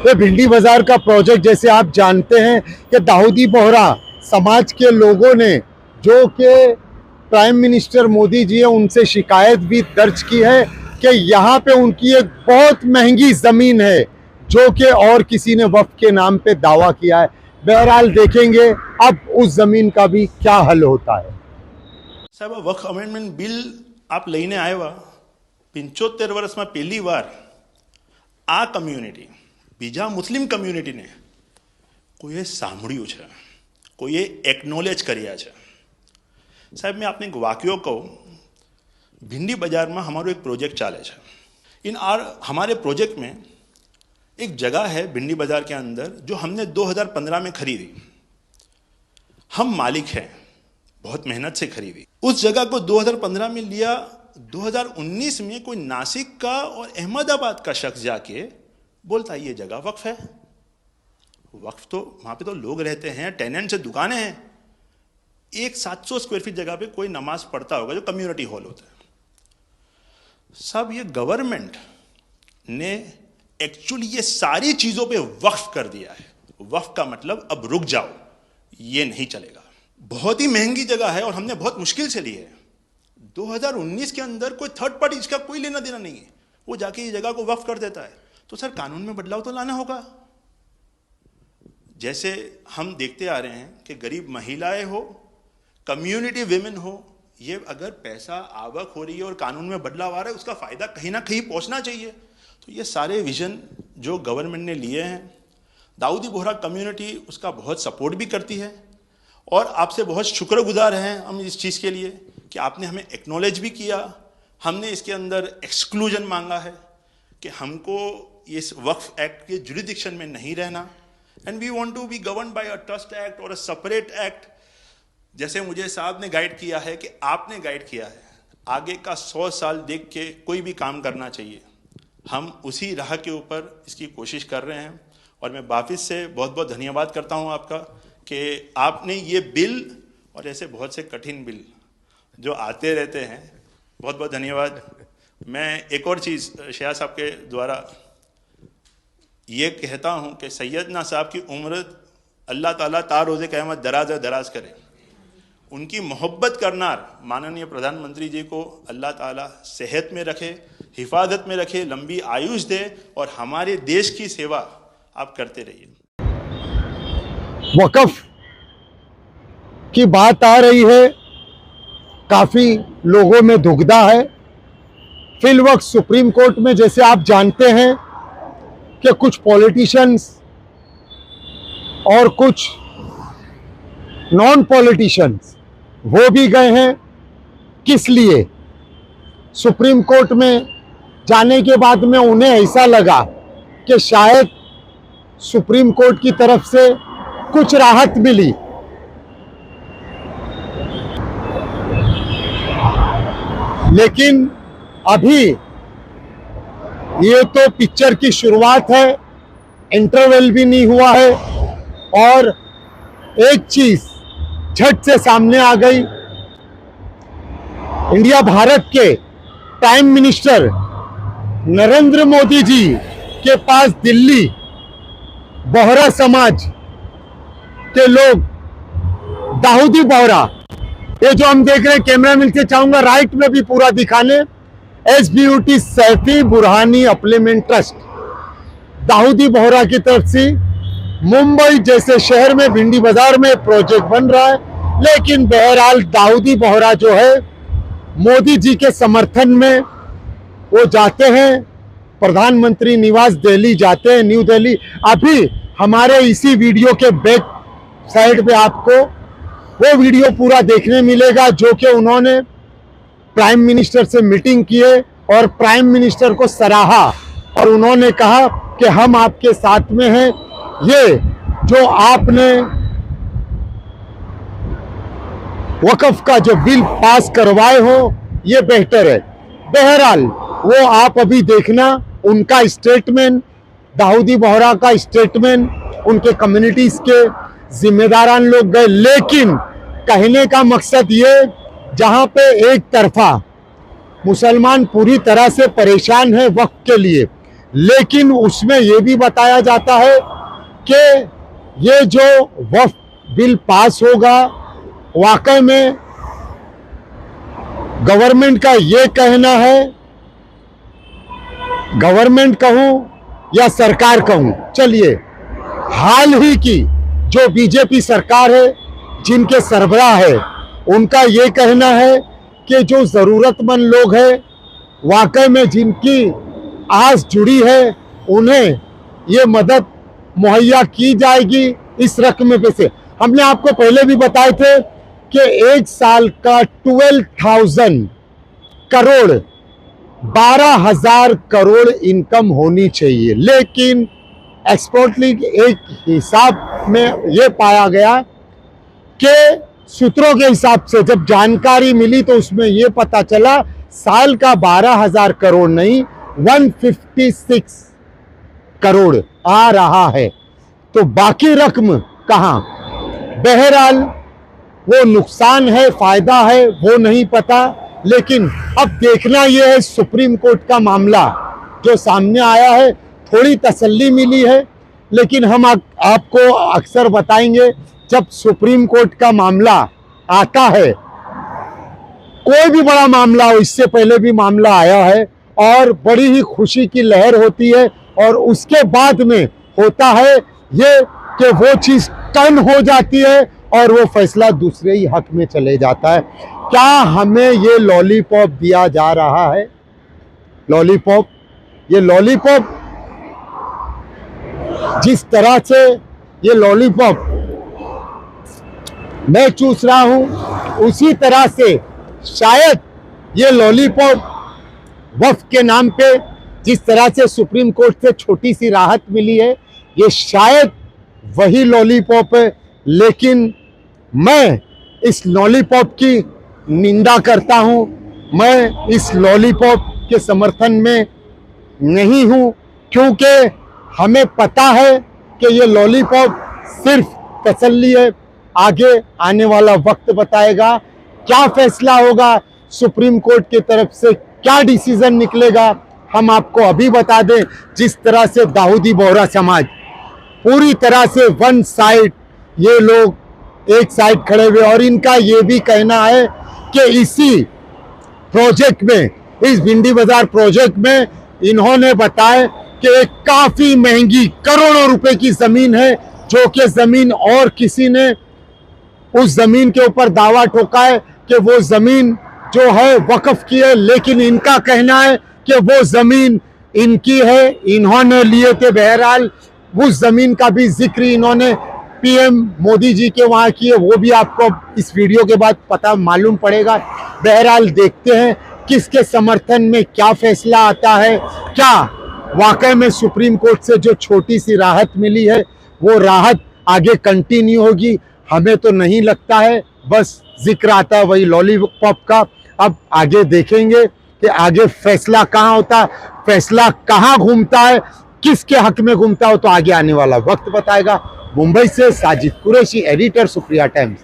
ये भिंडी बाजार का प्रोजेक्ट जैसे आप जानते हैं कि दाऊदी बोहरा समाज के लोगों ने, जो कि प्राइम मिनिस्टर मोदी जी है, उनसे शिकायत भी दर्ज की है कि यहाँ पे उनकी एक बहुत महंगी ज़मीन है जो कि और किसी ने वक्फ के नाम पे दावा किया है। बहरहाल देखेंगे अब उस ज़मीन का भी क्या हल होता है। साहब, वक्फ अमेंडमेंट बिल आप લઈને આવ્યા 75 વર્ષમાં પહેલી વાર આ કમ્યુનિટી, બીજા મુસ્લિમ કમ્યુનિટીને કોઈએ સાંભળ્યું છે, કોઈએ એકનોલેજ કર્યા છે। સાહેબ, मैं आपने एक वाक्य कहूँ, भिंडी बाजार में हमारो एक प्रोजेक्ट चाले है। हमारे प्रोजेक्ट में एक जगह है भिंडी बाजार के अंदर जो हमने 2015 में खरीदी। हम मालिक हैं, बहुत मेहनत से खरीदी। उस जगह को 2015 में लिया, 2019 में कोई नासिक का और अहमदाबाद का शख्स जाके बोलता है ये जगह वक्फ है। वक्फ तो वहाँ पे तो लोग रहते हैं, टेनेंट्स से दुकानें हैं। एक 700 स्क्वायर फीट जगह पे कोई नमाज पढ़ता होगा जो कम्युनिटी हॉल होता है। सब ये गवर्नमेंट ने एक्चुअली ये सारी चीज़ों पे वक्फ कर दिया है। वक्फ का मतलब अब रुक जाओ, ये नहीं चलेगा। बहुत ही महंगी जगह है और हमने बहुत मुश्किल से ली है। 2019 के अंदर कोई थर्ड पार्टी, इसका कोई लेना देना नहीं है, वो जाके ये जगह को वक्फ कर देता है। तो सर, कानून में बदलाव तो लाना होगा। जैसे हम देखते आ रहे हैं कि गरीब महिलाएं हो, कम्युनिटी विमेन हो, ये अगर पैसा आवक हो रही है और कानून में बदलाव आ रहा है, उसका फायदा कहीं ना कहीं पहुंचना चाहिए। तो ये सारे विजन जो गवर्नमेंट ने लिए हैं, दाऊदी बोहरा कम्युनिटी उसका बहुत सपोर्ट भी करती है और आपसे बहुत शुक्रगुजार हैं हम इस चीज़ के लिए कि आपने हमें एक्नॉलेज भी किया। हमने इसके अंदर एक्सक्लूजन मांगा है कि हमको इस वक्फ एक्ट के जुरिडिक्शन में नहीं रहना, and we want to be govern by a trust act और अ सेपरेट एक्ट। जैसे मुझे साहब ने गाइड किया है कि आपने गाइड किया है, आगे का 100 साल देख के कोई भी काम करना चाहिए। हम उसी राह के ऊपर इसकी कोशिश कर रहे हैं और मैं वापस से बहुत बहुत धन्यवाद करता हूं आपका कि आपने ये बिल और ऐसे बहुत से कठिन बिल जो आते रहते हैं, बहुत बहुत धन्यवाद। मैं एक और चीज़ शाह साहब के द्वारा ये कहता हूं कि सैयदना साहब की उम्र अल्लाह ताला तार रोज़े क़यामत दराज करे। उनकी मोहब्बत करनार माननीय प्रधानमंत्री जी को अल्लाह ताला सेहत में रखे, हिफाजत में रखे, लंबी आयुष दे और हमारे देश की सेवा आप करते रहिए। वक़्फ़ की बात आ रही है, काफ़ी लोगों में दुविधा है। फिलवक्त सुप्रीम कोर्ट में जैसे आप जानते हैं कि कुछ पॉलिटिशियंस और कुछ नॉन पॉलिटिशियंस वो भी गए हैं। किस लिए? सुप्रीम कोर्ट में जाने के बाद में उन्हें ऐसा लगा कि शायद सुप्रीम कोर्ट की तरफ से कुछ राहत मिली। लेकिन अभी ये तो पिक्चर की शुरुआत है, इंटरवल भी नहीं हुआ है और एक चीज झट से सामने आ गई। इंडिया भारत के प्राइम मिनिस्टर नरेंद्र मोदी जी के पास दिल्ली बोहरा समाज के लोग दाऊदी बोहरा, ये जो हम देख रहे हैं, कैमरा मिल से चाहूंगा राइट में भी पूरा दिखाने, SBUT सैफी बुरहानी अप्लीमेंट ट्रस्ट दाऊदी बोहरा की तरफ से मुंबई जैसे शहर में भिंडी बाजार में प्रोजेक्ट बन रहा है। लेकिन बहरहाल दाऊदी बोहरा जो है मोदी जी के समर्थन में वो जाते हैं, प्रधानमंत्री निवास दिल्ली जाते हैं, न्यू दिल्ली। अभी हमारे इसी वीडियो के बैक साइड पे आपको वो वीडियो पूरा देखने मिलेगा जो कि उन्होंने प्राइम मिनिस्टर से मीटिंग किए और प्राइम मिनिस्टर को सराहा और उन्होंने कहा कि हम आपके साथ में हैं। ये जो आपने वक़्फ़ का जो बिल पास करवाए हो ये बेहतर है। बहरहाल वो आप अभी देखना, उनका स्टेटमेंट, दाऊदी बोहरा का स्टेटमेंट, उनके कम्युनिटीज़ के जिम्मेदारान लोग गए। लेकिन कहने का मकसद ये, जहाँ पे एक तरफा मुसलमान पूरी तरह से परेशान है वक्फ के लिए, लेकिन उसमें ये भी बताया जाता है कि ये जो वक्फ बिल पास होगा, वाकई में गवर्नमेंट का ये कहना है, गवर्नमेंट कहूं या सरकार कहूं, चलिए हाल ही की जो बीजेपी सरकार है, जिनके सरबराह है, उनका ये कहना है कि जो ज़रूरतमंद लोग हैं, वाकई में जिनकी आस जुड़ी है, उन्हें ये मदद मुहैया की जाएगी इस रकम पे से। हमने आपको पहले भी बताए थे कि एक साल का 12,000 करोड़ 12,000 करोड़ इनकम होनी चाहिए, लेकिन एक्सपर्टली एक हिसाब में यह पाया गया कि सूत्रों के हिसाब से जब जानकारी मिली तो उसमें यह पता चला साल का 12,000 करोड़ नहीं 156 करोड़ आ रहा है। तो बाकी रकम कहां? बहरहाल वो नुकसान है, फायदा है, वो नहीं पता। लेकिन अब देखना यह है, सुप्रीम कोर्ट का मामला जो सामने आया है, थोड़ी तसल्ली मिली है। लेकिन हम आपको अक्सर बताएंगे, जब सुप्रीम कोर्ट का मामला आता है, कोई भी बड़ा मामला हो, इससे पहले भी मामला आया है, और बड़ी ही खुशी की लहर होती है, और उसके बाद में होता है ये कि वो चीज़ टर्न हो जाती है और वो फैसला दूसरे ही हक में चले जाता है। क्या हमें ये लॉलीपॉप दिया जा रहा है? लॉलीपॉप, ये लॉलीपॉप जिस तरह से ये लॉलीपॉप मैं चूस रहा हूं, उसी तरह से शायद ये लॉलीपॉप वक्फ के नाम पे जिस तरह से सुप्रीम कोर्ट से छोटी सी राहत मिली है, ये शायद वही लॉलीपॉप है। लेकिन मैं इस लॉलीपॉप की निंदा करता हूं, मैं इस लॉलीपॉप के समर्थन में नहीं हूं, क्योंकि हमें पता है कि ये लॉलीपॉप सिर्फ तसल्ली है। आगे आने वाला वक्त बताएगा क्या फैसला होगा, सुप्रीम कोर्ट की तरफ से क्या डिसीजन निकलेगा। हम आपको अभी बता दें, जिस तरह से दाऊदी बोहरा समाज पूरी तरह से वन साइड, ये लोग एक साइड खड़े हुए, और इनका ये भी कहना है कि इसी प्रोजेक्ट में, इस भिंडी बाजार प्रोजेक्ट में, इन्होंने बताया कि एक काफी महंगी करोड़ों रुपए की जमीन है, जो कि जमीन और किसी ने उस जमीन के ऊपर दावा ठोका है कि वो जमीन जो है वक्फ की है, लेकिन इनका कहना है कि वो जमीन इनकी है, इन्होंने लिए थे। बहरहाल उस जमीन का भी जिक्र इन्होंने पीएम मोदी जी के वहां की है, वो भी आपको इस वीडियो के बाद पता मालूम पड़ेगा। बहरहाल देखते हैं किसके समर्थन में क्या फैसला आता है। क्या वाकई में सुप्रीम कोर्ट से जो छोटी सी राहत मिली है, वो राहत आगे कंटिन्यू होगी? हमें तो नहीं लगता है, बस जिक्र आता है वही लॉलीपॉप का। अब आगे देखेंगे कि आगे फैसला कहाँ होता है, फैसला कहाँ घूमता है, किसके हक में घूमता हो, तो आगे आने वाला वक्त बताएगा। मुंबई से साजिद कुरैशी, एडिटर, सुप्रिया टाइम्स।